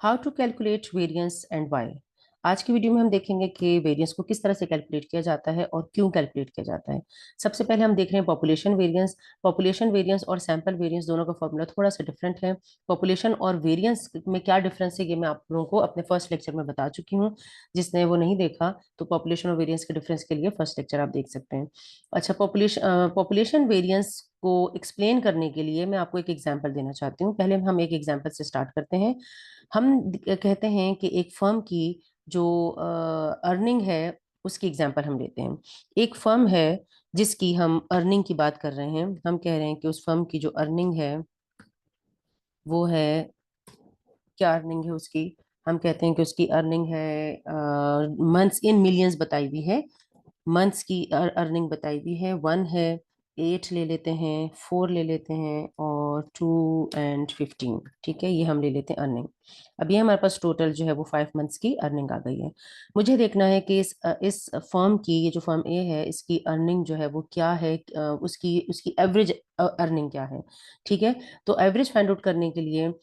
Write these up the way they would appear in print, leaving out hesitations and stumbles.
How to calculate variance and Y. आज की video में हम देखेंगे कि वेरिएंस को किस तरह से कैलकुलेट किया जाता है और क्यों कैलकुलेट किया जाता है। सबसे पहले हम देख रहे हैं पॉपुलेशन वेरिएंस। पॉपुलेशन वेरिएंस और सैंपल वेरिएंस दोनों का फॉर्मूला थोड़ा सा डिफरेंट है। पॉपुलेशन और वेरिएंस में क्या डिफरेंस है ये मैं आप लोगों को अपने फर्स्ट लेक्चर में बता चुकी हूँ। जिसने वो नहीं देखा तो पॉपुलेशन और वेरिएंस के डिफरेंस के लिए फर्स्ट लेक्चर आप देख सकते हैं। अच्छा, पॉपुलेशन वेरिएंस को एक्सप्लेन करने के लिए मैं आपको एक एग्जांपल देना चाहती हूँ। पहले हम एक एग्जांपल से स्टार्ट करते हैं। कहते हैं कि एक फर्म की जो अर्निंग है उसकी एग्जांपल हम लेते हैं। एक फर्म है जिसकी हम अर्निंग की बात कर रहे हैं। हम कह रहे हैं कि उस फर्म की जो अर्निंग है वो है, क्या अर्निंग है उसकी। हम कहते हैं कि उसकी अर्निंग है, मंथ्स इन मिलियंस बताई हुई है। मंथ्स की अर्निंग बताई हुई है। 1 है, 8 ले लेते हैं, 4 ले लेते हैं और 2 एंड 15। ठीक है, ये हम ले लेते हैं अर्निंग। अभी हमारे पास टोटल जो है वो 5 मंथ्स की अर्निंग आ गई है। मुझे देखना है कि इस फर्म की, ये जो फर्म ए है, इसकी अर्निंग जो है वो क्या है, उसकी उसकी एवरेज अर्निंग क्या है। ठीक है, तो एवरेज फाइंड आउट करने के लिए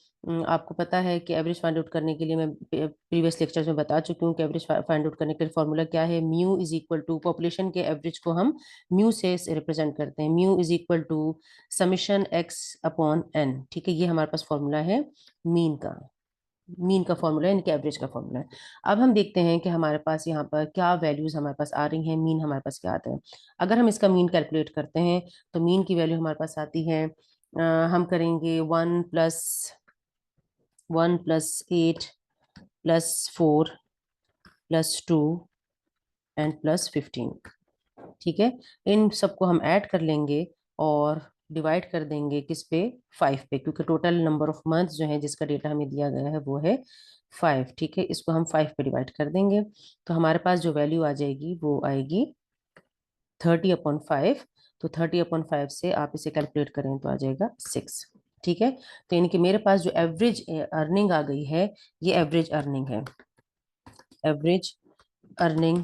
आपको पता है कि एवरेज फाइंड आउट करने के लिए मैं प्रीवियस लेक्चर्स में बता चुकी हूँ कि एवरेज फाइंड आउट करने के लिए फॉर्मूला क्या है। Mu is equal to, population के एवरेज को हम म्यू से रिप्रेजेंट करते हैं। Mu is equal to summation x upon n. ठीक है, ये हमारे पास फॉर्मूला है मीन का। मीन का फॉर्मूला है, इनके एवरेज का फॉर्मूला है। अब हम देखते हैं कि हमारे पास यहाँ पर क्या वैल्यूज हमारे पास आ रही हैं, मीन हमारे पास क्या आता है। अगर हम इसका मीन कैलकुलेट करते हैं तो मीन की वैल्यू हमारे पास आती है, हम करेंगे 1 + 8 + 4 + 2 एंड +15। ठीक है, इन सबको हम ऐड कर लेंगे और डिवाइड कर देंगे किस पे, 5 पे, क्योंकि टोटल नंबर ऑफ मंथ जो है जिसका डेटा हमें दिया गया है वो है 5। ठीक है, इसको हम 5 पे डिवाइड कर देंगे तो हमारे पास जो वैल्यू आ जाएगी वो आएगी 30/5। तो 30/5 से आप इसे कैलकुलेट करें तो आ जाएगा 6। ठीक है, तो यानी कि मेरे पास जो एवरेज अर्निंग आ गई है, ये एवरेज अर्निंग है। एवरेज अर्निंग,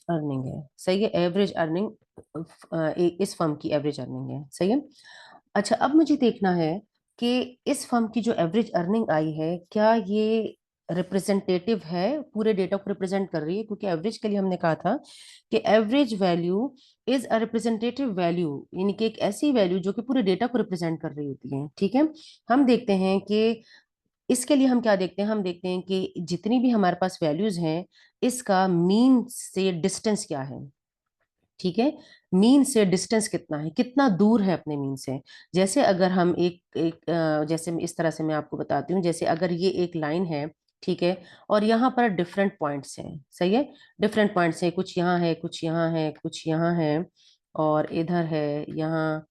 अर्निंग है, सही है। एवरेज अर्निंग इस फर्म की एवरेज अर्निंग है, सही है। अच्छा, अब मुझे देखना है कि इस फर्म की जो एवरेज अर्निंग आई है, क्या ये रिप्रेजेंटेटिव है, पूरे डेटा को रिप्रेजेंट कर रही है। क्योंकि एवरेज के लिए हमने कहा था कि average value is a representative value, यानी कि एक ऐसी वैल्यू जो कि पूरे डेटा को रिप्रेजेंट कर रही होती है। ठीक है, हम देखते हैं कि इसके लिए हम क्या देखते हैं। हम देखते हैं कि जितनी भी हमारे पास वैल्यूज हैं, इसका मीन से डिस्टेंस क्या है। ठीक है, मीन से डिस्टेंस कितना है, कितना दूर है अपने मीन से। जैसे अगर हम जैसे इस तरह से मैं आपको बताती हूँ, जैसे अगर ये एक लाइन है, ठीक है, और यहाँ पर डिफरेंट पॉइंट्स हैं, सही है। डिफरेंट पॉइंट्स हैं, कुछ यहाँ है, कुछ यहाँ है, कुछ यहाँ है और इधर है, यहाँ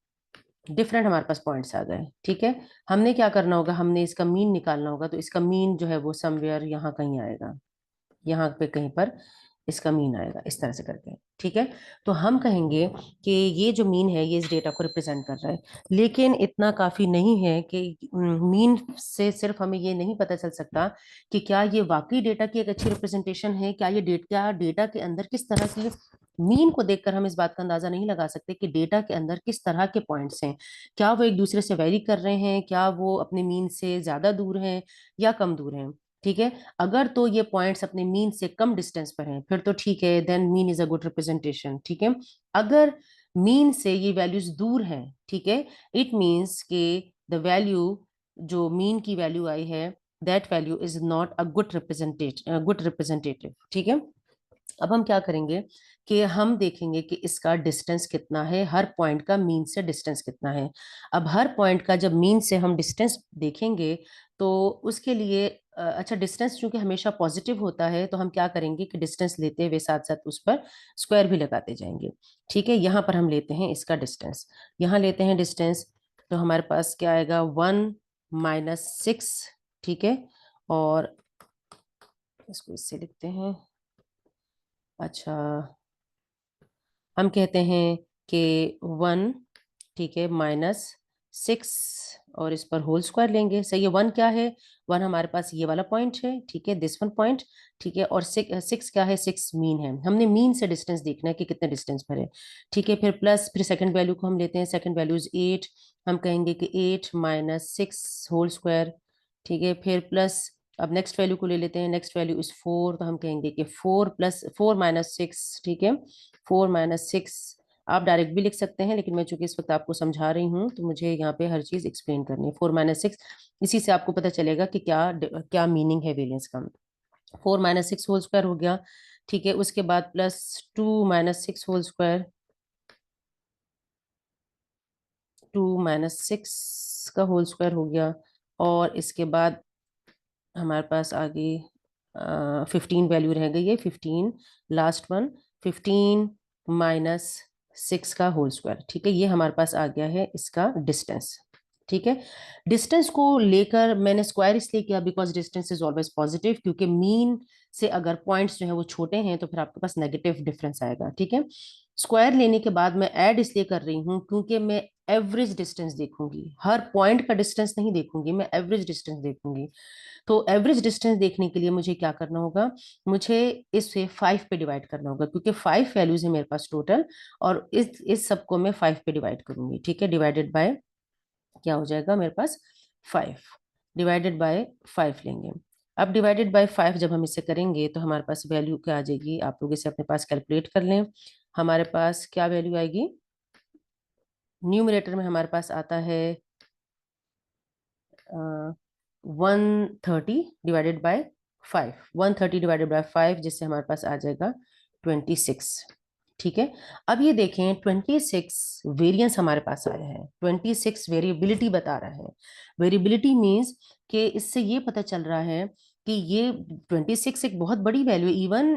डिफरेंट हमारे पास पॉइंट्स आ गए। ठीक है, हमने क्या करना होगा, हमने इसका मीन निकालना होगा। तो इसका मीन जो है वो समवेयर यहाँ कहीं आएगा, यहाँ पे कहीं पर इसका मीन आएगा, इस तरह से करके। ठीक है, तो हम कहेंगे कि ये जो मीन है ये इस डेटा को रिप्रेजेंट कर रहा है। लेकिन इतना काफी नहीं है कि मीन से सिर्फ हमें ये नहीं पता चल सकता कि क्या ये वाकई डेटा की एक अच्छी रिप्रेजेंटेशन है। क्या डेटा के अंदर किस तरह की, मीन को देखकर हम इस बात का अंदाजा नहीं लगा सकते कि डेटा के अंदर किस तरह के पॉइंट्स हैं। क्या वो एक दूसरे से वेरी कर रहे हैं, क्या वो अपने मीन से ज्यादा दूर हैं या कम दूर हैं। ठीक है, अगर तो ये पॉइंट्स अपने मीन से कम डिस्टेंस पर हैं फिर तो ठीक है, then mean is a good representation. ठीक है, अगर मीन से ये वैल्यूज दूर हैं, ठीक है, इट मीन्स के द वैल्यू, जो मीन की वैल्यू आई है, that value is not a good representative. ठीक है, अब हम क्या करेंगे कि हम देखेंगे कि इसका डिस्टेंस कितना है, हर पॉइंट का मीन से डिस्टेंस कितना है। अब हर पॉइंट का जब मीन से हम डिस्टेंस देखेंगे तो उसके लिए अच्छा, डिस्टेंस चूंकि हमेशा पॉजिटिव होता है तो हम क्या करेंगे कि डिस्टेंस लेते हुए साथ साथ उस पर स्क्वायर भी लगाते जाएंगे। ठीक है, यहाँ पर हम लेते हैं इसका डिस्टेंस, यहाँ लेते हैं डिस्टेंस। तो हमारे पास क्या आएगा, 1 - 6। ठीक है, और इसको इससे लिखते हैं। अच्छा, हम कहते हैं कि 1, ठीक है, 6 और इस पर होल स्क्वायर लेंगे। सही है। 1 क्या है? 1 हमारे पास ये वाला पॉइंट है, ठीक है, दिस वन पॉइंट, ठीक है। और 6 क्या है? 6 मीन है। हमने मीन से डिस्टेंस देखना है कि कितने डिस्टेंस पर है, ठीक है। फिर प्लस, फिर सेकंड वैल्यू को हम लेते हैं, सेकंड वैल्यू इज 8, हम कहेंगे कि 8 माइनस 6 होल स्क्वायर, ठीक है। फिर प्लस, अब नेक्स्ट वैल्यू को ले लेते हैं, नेक्स्ट वैल्यू इज 4, तो हम कहेंगे कि 4 प्लस 4 माइनस 6, ठीक है, 4 माइनस 6। आप डायरेक्ट भी लिख सकते हैं, लेकिन मैं चूंकि इस वक्त आपको समझा रही हूँ तो मुझे यहाँ पे हर चीज एक्सप्लेन करनी है। 4 माइनस 6, इसी से आपको पता चलेगा कि क्या क्या मीनिंग है वेरिएंस का। 4 माइनस 6 होल स्क्वायर हो गया, ठीक है। उसके बाद plus 2 minus 6 whole square, 2 minus 6 का होल स्क्वायर हो गया। और इसके बाद हमारे पास आगे 15 वैल्यू रह गई है, 15 लास्ट वन, 15 माइनस 6 का होल स्क्वायर, ठीक है। ये हमारे पास आ गया है इसका डिस्टेंस, ठीक है। डिस्टेंस को लेकर मैंने स्क्वायर इसलिए किया because distance is always positive, क्योंकि मीन से अगर पॉइंट्स जो है वो छोटे हैं तो फिर आपके पास नेगेटिव डिफरेंस आएगा, ठीक है। स्क्वायर लेने के बाद मैं ऐड इसलिए कर रही हूँ क्योंकि मैं एवरेज डिस्टेंस देखूंगी, हर पॉइंट का डिस्टेंस नहीं देखूंगी, मैं एवरेज डिस्टेंस देखूंगी। तो एवरेज डिस्टेंस देखने के लिए मुझे क्या करना होगा? मुझे इसे 5 पे डिवाइड करना होगा, क्योंकि 5 वैल्यूज है मेरे पास टोटल, और इस सबको मैं 5 पे डिवाइड करूंगी, ठीक है। डिवाइडेड बाय क्या हो जाएगा मेरे पास? 5, डिवाइडेड बाय 5 लेंगे। अब डिवाइडेड बाय 5 जब हम इसे करेंगे तो हमारे पास वैल्यू क्या आ जाएगी? आप लोग इसे अपने पास कैलकुलेट कर लें। हमारे पास क्या वैल्यू आएगी? न्यूमरेटर में हमारे पास आता है 130 डिवाइडेड बाय 5, 130 डिवाइडेड बाय 5, जिससे हमारे पास आ जाएगा 26, ठीक है। अब ये देखें, 26 वेरिएंस हमारे पास आया है, 26 वेरिएबिलिटी बता रहा है। वेरिएबिलिटी मीन्स कि इससे ये पता चल रहा है कि ये 26 एक बहुत बड़ी वैल्यू है, इवन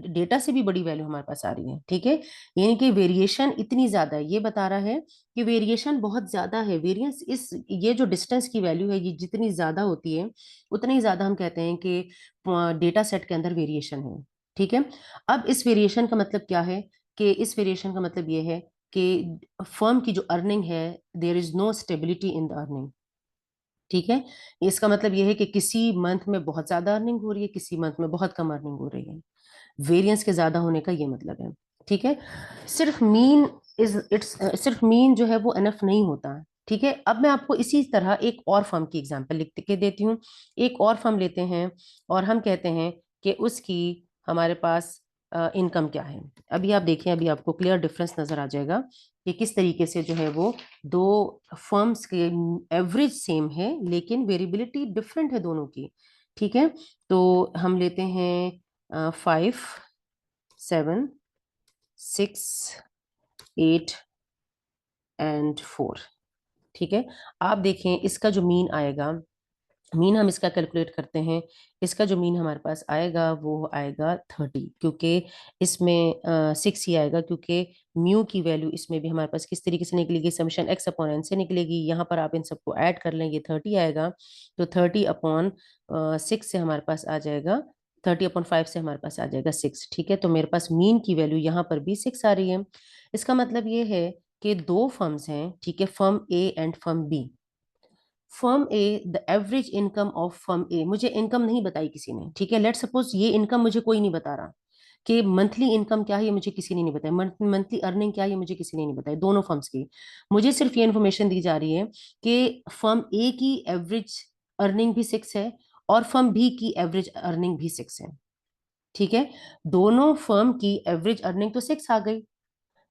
डेटा से भी बड़ी वैल्यू हमारे पास आ रही है, ठीक है। यानी कि वेरिएशन इतनी ज्यादा है, ये बता रहा है कि वेरिएशन बहुत ज्यादा है। वेरिएंस इस ये जो डिस्टेंस की वैल्यू है, ये जितनी ज्यादा होती है उतनी ज्यादा हम कहते हैं कि डेटा सेट के अंदर वेरिएशन है, ठीक है। अब इस वेरिएशन का मतलब क्या है? कि इस वेरिएशन का मतलब ये है कि फर्म की जो अर्निंग है, there is no stability in the earning, ठीक है। इसका मतलब ये है कि किसी मंथ में बहुत ज्यादा अर्निंग हो रही है, किसी मंथ में बहुत कम अर्निंग हो रही है। वेरिएंस के ज्यादा होने का ये मतलब है, ठीक है। सिर्फ मीन इज इट्स सिर्फ मीन जो है वो एनफ नहीं होता, ठीक है। अब मैं आपको इसी तरह एक और फर्म की एग्जांपल लिख के देती हूँ। एक और फर्म लेते हैं और हम कहते हैं कि उसकी हमारे पास इनकम क्या है। अभी आप देखिए, अभी आपको क्लियर डिफरेंस नजर आ जाएगा कि किस तरीके से जो है वो दो फर्म्स के एवरेज सेम है लेकिन वेरिएबिलिटी डिफरेंट है दोनों की, ठीक है। तो हम लेते हैं 5, 7, 6, 8 एंड 4, ठीक है। आप देखें इसका जो मीन आएगा, मीन हम इसका कैलकुलेट करते हैं, इसका जो मीन हमारे पास आएगा वो आएगा 30, क्योंकि इसमें 6 ही आएगा, क्योंकि म्यू की वैल्यू इसमें भी हमारे पास किस तरीके से निकलेगी? समेशन एक्स अपॉन एन से निकलेगी। यहाँ पर आप इन सबको ऐड कर लेंगे, 30 आएगा। तो 30 अपॉन 6 से हमारे पास आ जाएगा, 30 अपॉन 5 से हमारे पास आ जाएगा 6, ठीक है। तो मेरे पास मीन की वैल्यू यहाँ पर भी 6 आ रही है। इसका मतलब ये है कि दो फर्म्स हैं, ठीक है, firm A and firm B. Firm A, the average income of firm A, मुझे इनकम नहीं बताई किसी ने, ठीक है। लेट सपोज ये इनकम मुझे कोई नहीं बता रहा कि मंथली इनकम क्या है, ये मुझे किसी ने नहीं बताया, मंथली अर्निंग क्या है, ये मुझे किसी ने नहीं बताया, दोनों फर्म्स की। मुझे सिर्फ ये इन्फॉर्मेशन दी जा रही है कि फर्म ए की एवरेज अर्निंग भी 6 है और फर्म बी की एवरेज अर्निंग भी 6 है, ठीक है। दोनों फर्म की एवरेज अर्निंग तो 6 आ गई,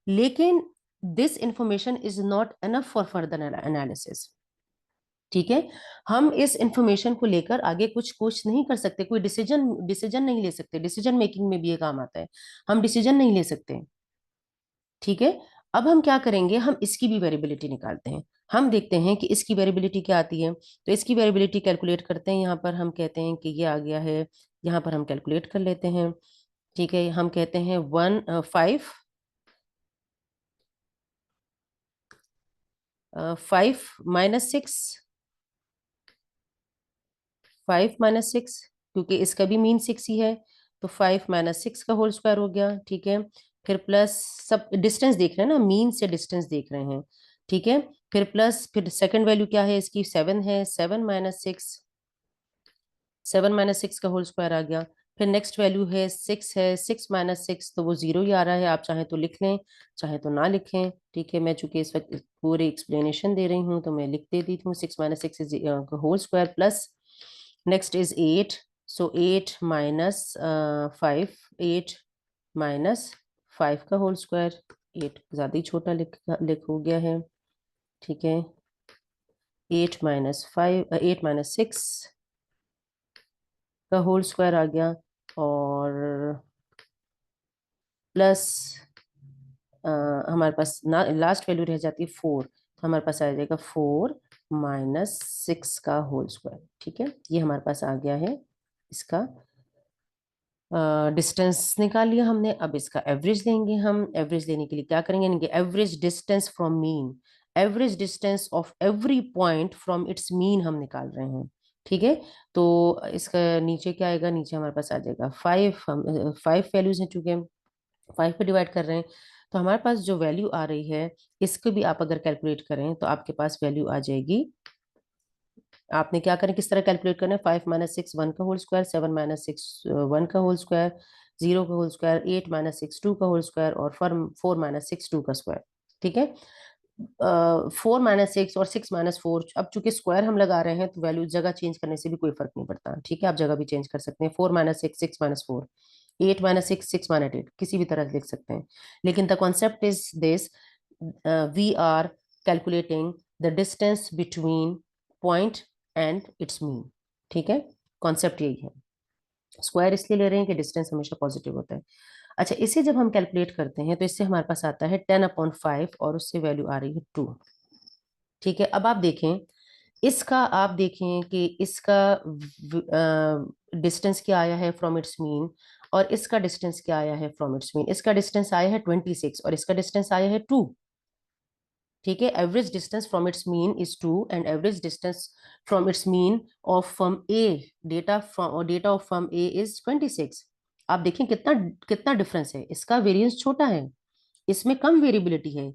लेकिन this information is not enough for further analysis, ठीक है। हम इस इंफॉर्मेशन को लेकर आगे कुछ नहीं कर सकते, कोई डिसीजन डिसीजन नहीं ले सकते। डिसीजन मेकिंग में भी ये काम आता है, हम डिसीजन नहीं ले सकते, ठीक है। अब हम क्या करेंगे? हम इसकी भी वेरिएबिलिटी निकालते हैं। हम देखते हैं कि इसकी वेरिएबिलिटी क्या आती है। तो इसकी वेरिएबिलिटी कैलकुलेट करते हैं। यहाँ पर हम कहते हैं कि ये आ गया है, यहाँ पर हम कैलकुलेट कर लेते हैं, ठीक है। हम कहते हैं 5 माइनस 6, 5 - 6, क्योंकि इसका भी मीन 6 ही है, तो 5 - 6 का होल स्क्वायर हो गया, ठीक है। फिर प्लस, सब डिस्टेंस देख रहे हैं ना, मीन से डिस्टेंस देख रहे हैं, ठीक है। फिर प्लस, फिर सेकंड वैल्यू क्या है इसकी, 7 है, 7 - 6 का होल स्क्वायर आ गया। फिर नेक्स्ट वैल्यू है 6 है, 6 - 6 तो वो 0 ही आ रहा है, आप चाहे तो लिख लें चाहे तो ना लिखें, ठीक है। मैं चूंकि इस वक्त पूरी एक्सप्लेनेशन दे रही हूँ तो मैं लिख देती हूँ, 6 - 6 is whole square plus next is 8, so 8 - 5, 8 - 5 का होल स्क्वायर, 8 ज्यादा ही छोटा लिख हो गया है, ठीक है। 8 - 6 का होल स्क्वायर आ गया और प्लस हमारे पास ना लास्ट वैल्यू रह जाती है 4, तो हमारे पास आ जाएगा 4 - 6 का होल स्क्वायर, ठीक है। ये हमारे पास आ गया है, इसका डिस्टेंस निकाल लिया हमने। अब इसका एवरेज लेंगे हम। एवरेज लेने के लिए क्या करेंगे, average distance from mean, average distance of every point from its mean हम निकाल रहे हैं, ठीक है। तो इसका नीचे क्या आएगा, नीचे हमारे पास आ जाएगा 5, हम 5 वैल्यूज हैं, चूंकि हम 5 पे डिवाइड कर रहे हैं तो हमारे पास जो वैल्यू आ रही है इसको भी आप अगर कैलकुलेट करें तो आपके पास वैल्यू आ जाएगी। आपने क्या करें, किस तरह कैलकुलेट करना है, 5 - 6 1 का होल स्क्वायर, 7 - 6 1 का होल स्क्वायर, 0 का होल स्क्वायर, 8 - 6 2 का होल स्क्वायर और 4 - 6 2 का स्क्वायर, ठीक है। 4 - 6 और 6 - 4, अब चूंकि स्क्वायर हम लगा रहे हैं तो वैल्यू जगह चेंज करने से भी कोई फर्क नहीं पड़ता, ठीक है। आप जगह भी चेंज कर सकते हैं, 4 - 6 6 - 4, 8 - 6 6 - 8 किसी भी तरह लिख सकते हैं। लेकिन the concept is this, we are calculating the distance between point and its mean, ठीक है। कॉन्सेप्ट यही है। स्क्वायर इसलिए ले रहे हैं कि डिस्टेंस हमेशा पॉजिटिव होता है। अच्छा, इसे जब हम कैलकुलेट करते हैं तो इससे हमारे पास आता है 10/5 और उससे वैल्यू आ रही है 2, ठीक है। अब आप देखें इसका, आप देखें कि इसका डिस्टेंस क्या आया है फ्रॉम इट्स मीन और इसका डिस्टेंस क्या आया है फ्रॉम इट्स मीन। इसका डिस्टेंस आया है 26 और इसका डिस्टेंस आया है 2, ठीक है। Average distance from its mean is 2 and average distance from its mean of firm A, data of firm A is 26। आप देखें कितना कितना डिफरेंस है, इसका वेरिएंस छोटा है, इसमें कम वेरिएबिलिटी है।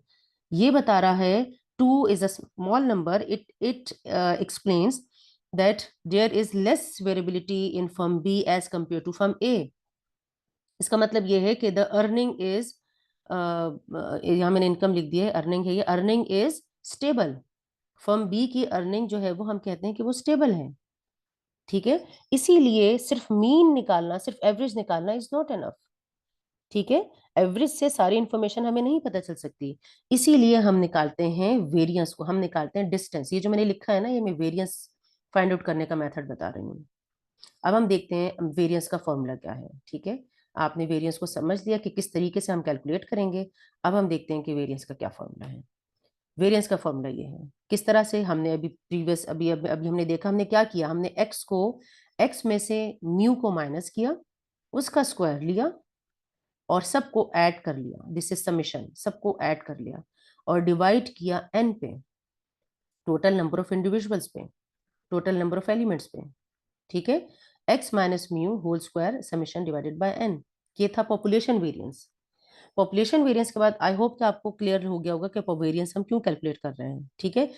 ये बता रहा है 2 is a small number, it explains that there is less variability in firm B as compared to firm A। इसका मतलब ये है कि द अर्निंग इज, यहाँ मैंने इनकम लिख दिया है, अर्निंग है ये, earning is stable. Firm B की अर्निंग जो है वो हम कहते हैं कि वो स्टेबल है, ठीक है। इसीलिए सिर्फ मीन निकालना, सिर्फ एवरेज निकालना इज नॉट एनफ, ठीक है। एवरेज से सारी इंफॉर्मेशन हमें नहीं पता चल सकती, इसीलिए हम निकालते हैं वेरियंस को, हम निकालते हैं डिस्टेंस। ये जो मैंने लिखा है ना, ये मैं वेरियंस फाइंड आउट करने का मेथड बता रही हूँ। अब हम देखते हैं वेरियंस का फॉर्मूला क्या है, ठीक है। आपने वेरियंस को समझ लिया कि किस तरीके से हम कैलकुलेट करेंगे। अब हम देखते हैं कि वेरियंस का क्या फॉर्मूला है। वेरियंस का फॉर्मूला ये है, किस तरह से हमने अभी प्रीवियस अभी हमने देखा, हमने क्या किया, हमने एक्स में से म्यू को माइनस किया, उसका स्क्वायर लिया और सबको ऐड कर लिया, दिस इज समेशन, सबको ऐड कर लिया और डिवाइड किया एन पे, टोटल नंबर ऑफ इंडिविजुअल्स पे, टोटल नंबर ऑफ एलिमेंट्स पे, ठीक है। X minus mu whole square summation divided by n, ये था पॉपुलेशन वेरिएंस। पॉपुलेशन वेरिएंस के बाद आई होप कि आपको क्लियर हो गया होगा कि वेरिएंस हम क्यों कैलकुलेट कर रहे हैं, ठीक है।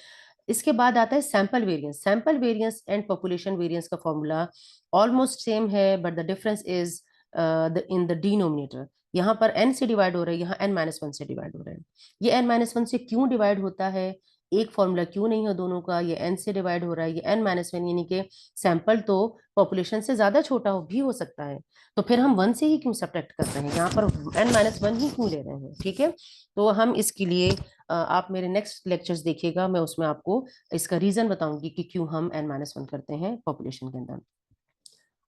इसके बाद आता है sample variance. Sample variance and population variance का फॉर्मूला ऑलमोस्ट सेम है, but the difference is in the denominator. यहाँ पर n से डिवाइड हो रहा है, यहाँ n-1 से डिवाइड हो रहा है। ये n-1 से क्यों डिवाइड होता है, एक फॉर्मूला क्यों नहीं है दोनों का, ये n से डिवाइड हो रहा है, ये n-1 यानी कि सैंपल तो पॉपुलेशन से ज्यादा छोटा भी हो सकता है, तो फिर हम 1 से ही क्यों सब्ट्रैक्ट कर रहे हैं, यहाँ पर n-1 ही क्यों ले रहे हैं, ठीक है। तो हम इसके लिए आप मेरे नेक्स्ट लेक्चर्स देखिएगा, मैं उसमें आपको इसका रीजन बताऊंगी कि क्यों हम n-1 करते हैं पॉपुलेशन के अंदर।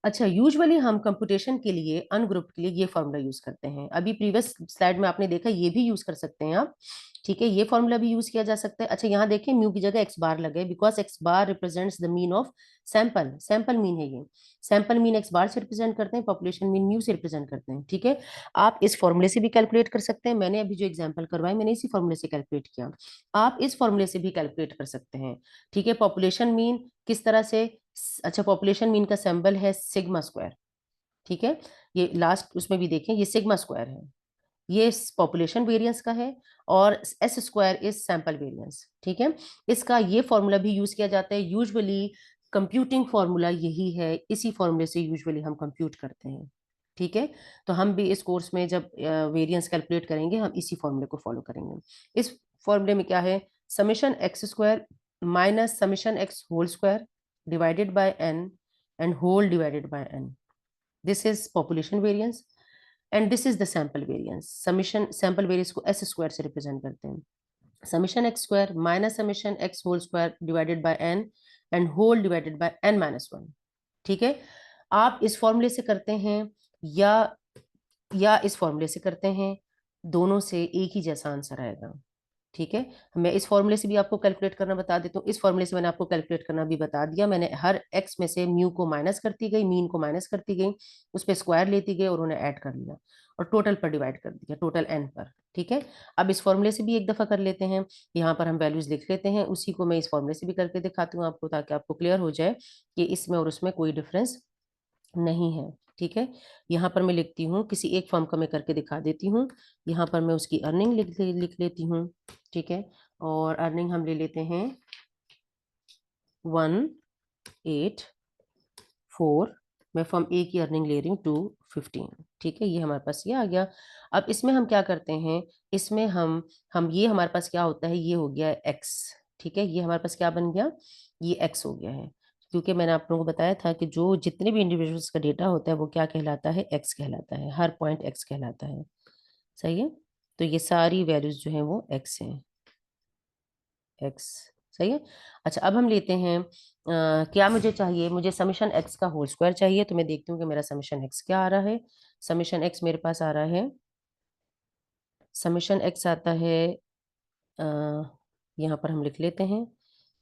अच्छा, यूजुअली हम कंप्यूटेशन के लिए अनग्रुप के लिए ये फॉर्मूला यूज करते हैं, अभी प्रीवियस स्लाइड में आपने देखा, ये भी यूज कर सकते हैं आप, ठीक है। ये फॉर्मूला भी यूज किया जा सकता है। अच्छा, यहाँ देखें म्यू की जगह एक्स बार लगे, because x bar represents the mean of sample, sample mean है ये, सैंपल मीन एक्स बार से रिप्रेजेंट करते हैं, पॉपुलेशन मीन म्यू से रिप्रेजेंट करते हैं, ठीक है। आप इस फॉर्मूले से भी कैलकुलेट कर सकते हैं, मैंने अभी जो एग्जाम्पल करवाया मैंने इसी फॉर्मूले से कैलकुलेट किया, आप इस फॉर्मूले से भी कैलकुलेट कर सकते हैं, ठीक है। पॉपुलेशन मीन किस तरह से, अच्छा पॉपुलेशन मीन का सिंबल है सिग्मा स्क्वायर, ठीक है। ये लास्ट उसमें भी देखें, ये सिग्मा स्क्वायर है, ये पॉपुलेशन वेरिएंस का है और S square is sample variance. ठीक है, इसका ये फॉर्मूला भी यूज किया जाता है। यूजुअली कंप्यूटिंग फॉर्मूला यही है, इसी फॉर्मूले से यूजुअली हम कंप्यूट करते हैं। ठीक है, तो हम भी इस कोर्स में जब वेरिएंस कैलकुलेट करेंगे हम इसी फॉर्मूले को फॉलो करेंगे। इस फॉर्मूले में क्या है, summation x square minus summation x whole square divided by n and whole divided by n. This is population variance and this is the sample variance. Summation sample variance को एस स्क्वायर से represent करते हैं। Summation x square minus summation x whole square divided by n and whole divided by n minus one. ठीक है, आप इस फॉर्मूले से करते हैं या इस फॉर्मूले से करते हैं, दोनों से एक ही जैसा आंसर आएगा। ठीक है, मैं इस फॉर्मूले से भी आपको कैलकुलेट करना बता देता हूँ। इस फॉर्मूले से मैंने आपको कैलकुलेट करना भी बता दिया। मैंने हर एक्स में से म्यू को माइनस करती गई, मीन को माइनस करती गई, उस पर स्क्वायर लेती गई और उन्हें ऐड कर लिया और टोटल पर डिवाइड कर दिया, टोटल एन पर। ठीक है, अब इस फॉर्मूले से भी एक दफा कर लेते हैं। यहाँ पर हम वैल्यूज लिख लेते हैं, उसी को मैं इस फॉर्मूले से भी करके दिखाती हूँ आपको, ताकि आपको क्लियर हो जाए कि इसमें और उसमें कोई डिफरेंस नहीं है। ठीक है, यहाँ पर मैं लिखती हूँ, किसी एक फर्म का मैं करके दिखा देती हूँ। यहाँ पर मैं उसकी अर्निंग लिख लेती हूँ। ठीक है, और अर्निंग हम ले लेते हैं 184। मैं फर्म ए की अर्निंग ले रही हूँ 215। ठीक है, ये हमारे पास ये आ गया। अब इसमें हम क्या करते हैं, इसमें हम ये हमारे पास क्या होता है, ये हो गया एक्स। ठीक है, ये हमारे पास क्या बन गया, ये एक्स हो गया है। क्योंकि मैंने आप लोगों को बताया था कि जो जितने भी इंडिविजुअल्स का डेटा होता है वो क्या कहलाता है, एक्स कहलाता है, हर पॉइंट एक्स कहलाता है। सही है, तो ये सारी वैल्यूज जो है वो एक्स हैं, एक्स। सही है, अच्छा अब हम लेते हैं क्या मुझे चाहिए, मुझे समीशन एक्स का होल स्क्वायर चाहिए। तो मैं देखती हूँ कि मेरा समीशन एक्स क्या आ रहा है। समीशन एक्स मेरे पास आ रहा है, समीशन एक्स आता है, अ, यहाँ पर हम लिख लेते हैं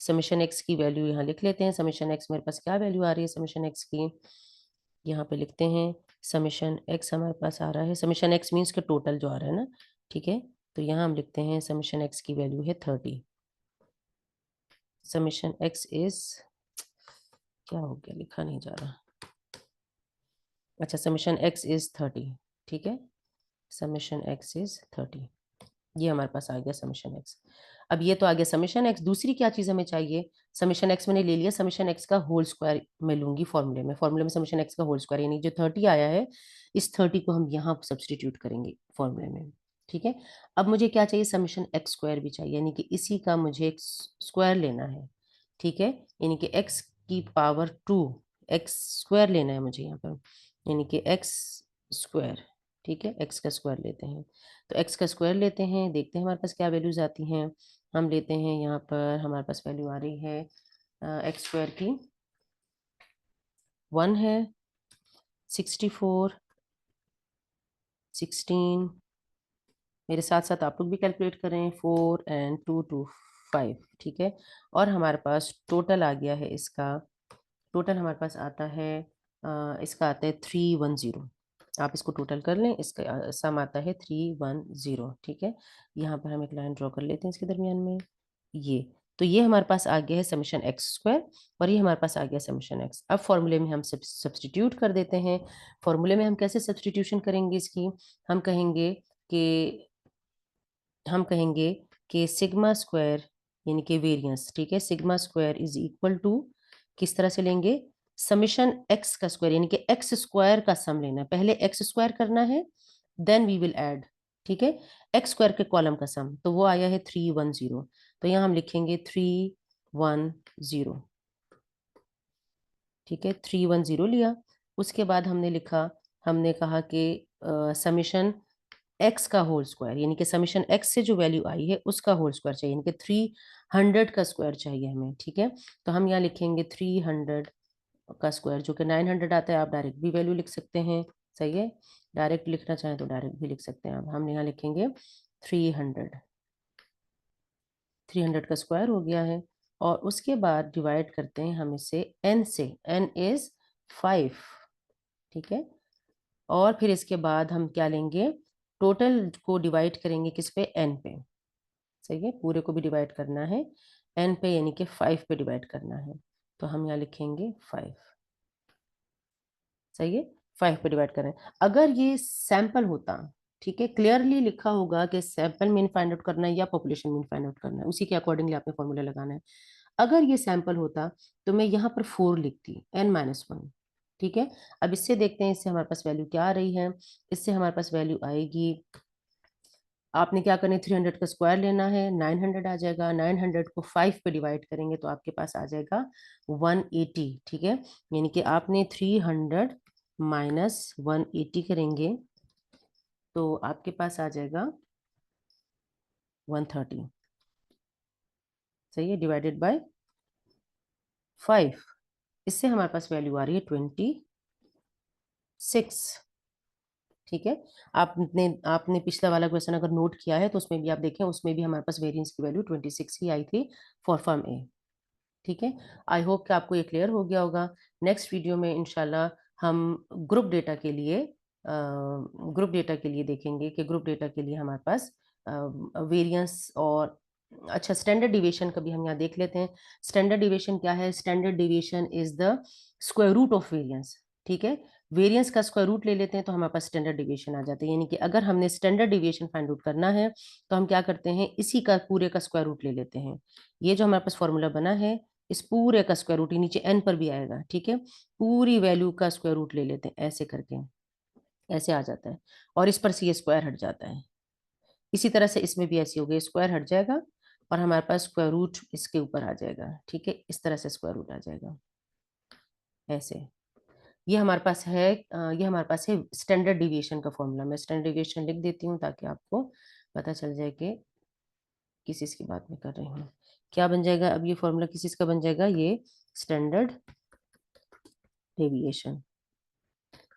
समीशन एक्स की वैल्यू, यहाँ लिख लेते हैं समीशन एक्स मेरे पास क्या वैल्यू आ रही है समीशन एक्स की, यहाँ पे लिखते हैं समीशन एक्स हमारे पास आ रहा है, समीशन एक्स मीन्स के टोटल जो आ रहा है ना। ठीक है, तो यहाँ हम लिखते हैं समीशन एक्स की वैल्यू है 30। समीशन एक्स इज, क्या हो गया, लिखा नहीं जा रहा। अच्छा, समीशन एक्स इज 30। ठीक है, समीशन एक्स इज 30, ये हमारे पास आ गया समीशन एक्स। अब ये तो आ गया समीशन एक्स, दूसरी क्या चीज हमें चाहिए, समीशन एक्स मैंने ले लिया, समीशन एक्स का होल स्क्वायर मैं लूंगी फॉर्मूले में। फॉर्मूले में समीशन एक्स का होल स्क्वायर यानी जो 30 आया है, इस 30 को हम यहाँ सब्सटीट्यूट करेंगे फॉर्मूले में। ठीक है, अब मुझे क्या चाहिए, समीशन एक्स स्क्वायर भी चाहिए, यानी कि इसी का मुझे एक स्क्वायर लेना है। ठीक है, यानी कि एक्स की पावर 2 एक्स स्क्वायर लेना है मुझे यहाँ पर, यानी कि एक्स स्क्वायर। ठीक है, एक्स का स्क्वायर लेते हैं, तो एक्स का स्क्वायर लेते हैं, देखते हैं हमारे पास क्या वैल्यूज आती हैं। हम लेते हैं, यहाँ पर हमारे पास वैल्यू आ रही है एक्स स्क्वायर की 1 है, 64, 16, मेरे साथ साथ आप लोग भी कैलकुलेट करें, 4 एंड 2 2 5। ठीक है, और हमारे पास टोटल आ गया है इसका, टोटल हमारे पास आता है इसका आता है 310। आप इसको टोटल कर लें, इसका सम आता है 310। ठीक है, यहाँ पर हम एक लाइन ड्रॉ कर लेते हैं इसके दरमियान में, ये तो ये हमारे पास आ गया है समीशन एक्स स्क्वायर और ये हमारे पास आ गया समीशन एक्स। अब फॉर्मूले में हम सब्सटीट्यूट कर देते हैं। फॉर्मूले में हम कैसे सब्सटीट्यूशन करेंगे इसकी, हम कहेंगे कि हम कहेंगे कि सिग्मा स्क्वायर यानी कि वेरिएंस। ठीक है, sigma square is equal to, किस तरह से लेंगे, समीशन एक्स का स्क्वायर यानी कि एक्स स्क्वायर का सम लेना है, पहले एक्स स्क्वायर करना है, देन वी विल ऐड। ठीक है, एक्स स्क्वायर के कॉलम का सम, तो वो आया है 310, तो यहाँ हम लिखेंगे 310। ठीक है, 310 लिया, उसके बाद हमने लिखा, हमने कहा कि समीशन एक्स का होल स्क्वायर यानी कि समीशन एक्स से जो वैल्यू आई है उसका होल स्क्वायर चाहिए, यानी कि 300 का स्क्वायर चाहिए हमें। ठीक है, तो हम यहाँ लिखेंगे 300 का स्क्वायर, जो कि 900 आता है। आप डायरेक्ट भी वैल्यू लिख सकते हैं, सही है, डायरेक्ट लिखना चाहें तो डायरेक्ट भी लिख सकते हैं। अब हम यहाँ लिखेंगे 300, 300 का स्क्वायर हो गया है, और उसके बाद डिवाइड करते हैं हम इसे n से, n इज 5। ठीक है, और फिर इसके बाद हम क्या लेंगे, टोटल को डिवाइड करेंगे किस पे, n पे। सही है, पूरे को भी डिवाइड करना है n पे, यानी कि 5 पे डिवाइड करना है, तो हम यहाँ लिखेंगे 5। सही है, 5 पे डिवाइड करें। अगर ये सैंपल होता, ठीक है, क्लियरली लिखा होगा कि सैंपल मीन फाइंड आउट करना है या पॉपुलेशन मीन फाइंड आउट करना है, उसी के अकॉर्डिंगली आपने फॉर्मूला लगाना है। अगर ये सैंपल होता तो मैं यहाँ पर 4 लिखती, n-1। ठीक है, अब इससे देखते हैं इससे हमारे पास वैल्यू क्या आ रही है। इससे हमारे पास वैल्यू आएगी, आपने क्या करना है, 300 का स्क्वायर लेना है, 900 आ जाएगा। 900 को 5 पे डिवाइड करेंगे तो आपके पास आ जाएगा 180। ठीक है, यानी कि आपने 300 माइनस 180 करेंगे तो आपके पास आ जाएगा 130। सही है, डिवाइडेड बाय 5। इससे हमारे पास वैल्यू आ रही है 26। ठीक है, आपने आपने पिछला वाला क्वेश्चन अगर नोट किया है तो उसमें भी आप देखें, उसमें भी हमारे पास वेरिएंस की वैल्यू 26 ही आई थी फॉर फर्म ए। ठीक है, आई होप कि आपको ये क्लियर हो गया होगा। नेक्स्ट वीडियो में इंशाल्लाह हम ग्रुप डेटा के लिए देखेंगे कि ग्रुप डेटा के लिए हमारे पास वेरिएंस और अच्छा स्टैंडर्ड डिविएशन का भी हम यहाँ देख लेते हैं। स्टैंडर्ड डिविएशन क्या है? Standard deviation is the square root of variance. ठीक है, वेरिएंस का स्क्वायर रूट ले लेते हैं तो हमारे पास स्टैंडर्ड डिविएशन आ जाता है। यानी कि अगर हमने स्टैंडर्ड डिविएशन फाइंड आउट करना है तो हम क्या करते हैं, इसी का पूरे का स्क्वायर रूट ले लेते हैं। ये जो हमारे पास फॉर्मूला बना है, इस पूरे का स्क्वायर रूट, नीचे एन पर भी आएगा। ठीक है, पूरी वैल्यू का स्क्वायर रूट ले लेते हैं, ऐसे करके ऐसे आ जाता है, और इस पर से ये स्क्वायर हट जाता है। इसी तरह से इसमें भी ऐसे हो गया, स्क्वायर हट जाएगा और हमारे पास स्क्वायर रूट इसके ऊपर आ जाएगा। ठीक है, इस तरह से स्क्वायर रूट आ जाएगा ऐसे। ये हमारे पास है ये हमारे पास है स्टैंडर्ड डिविएशन का फॉर्मूला। मैं स्टैंडर्ड डिविएशन लिख देती हूँ ताकि आपको पता चल जाए कि किस चीज की बात मैं कर रही हूँ। क्या बन जाएगा अब ये फॉर्मूला, किस चीज का बन जाएगा? ये standard deviation.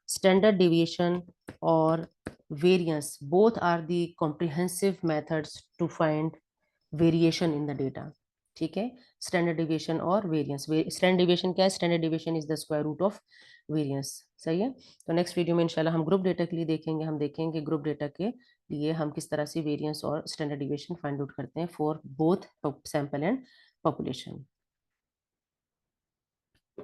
Standard deviation or variance both are the comprehensive methods to find variation in the data. ठीक है, स्टैंडर्ड डिविएशन और वेरिएंस। स्टैंडर्ड डिविएशन क्या है? Standard deviation is the square root of variance. सही है, तो नेक्स्ट वीडियो में इंशाल्लाह हम ग्रुप डेटा के लिए देखेंगे। हम देखेंगे ग्रुप डेटा के लिए हम किस तरह से वेरिएंस और स्टैंडर्ड डिविएशन फाइंड आउट करते हैं for both sample and population.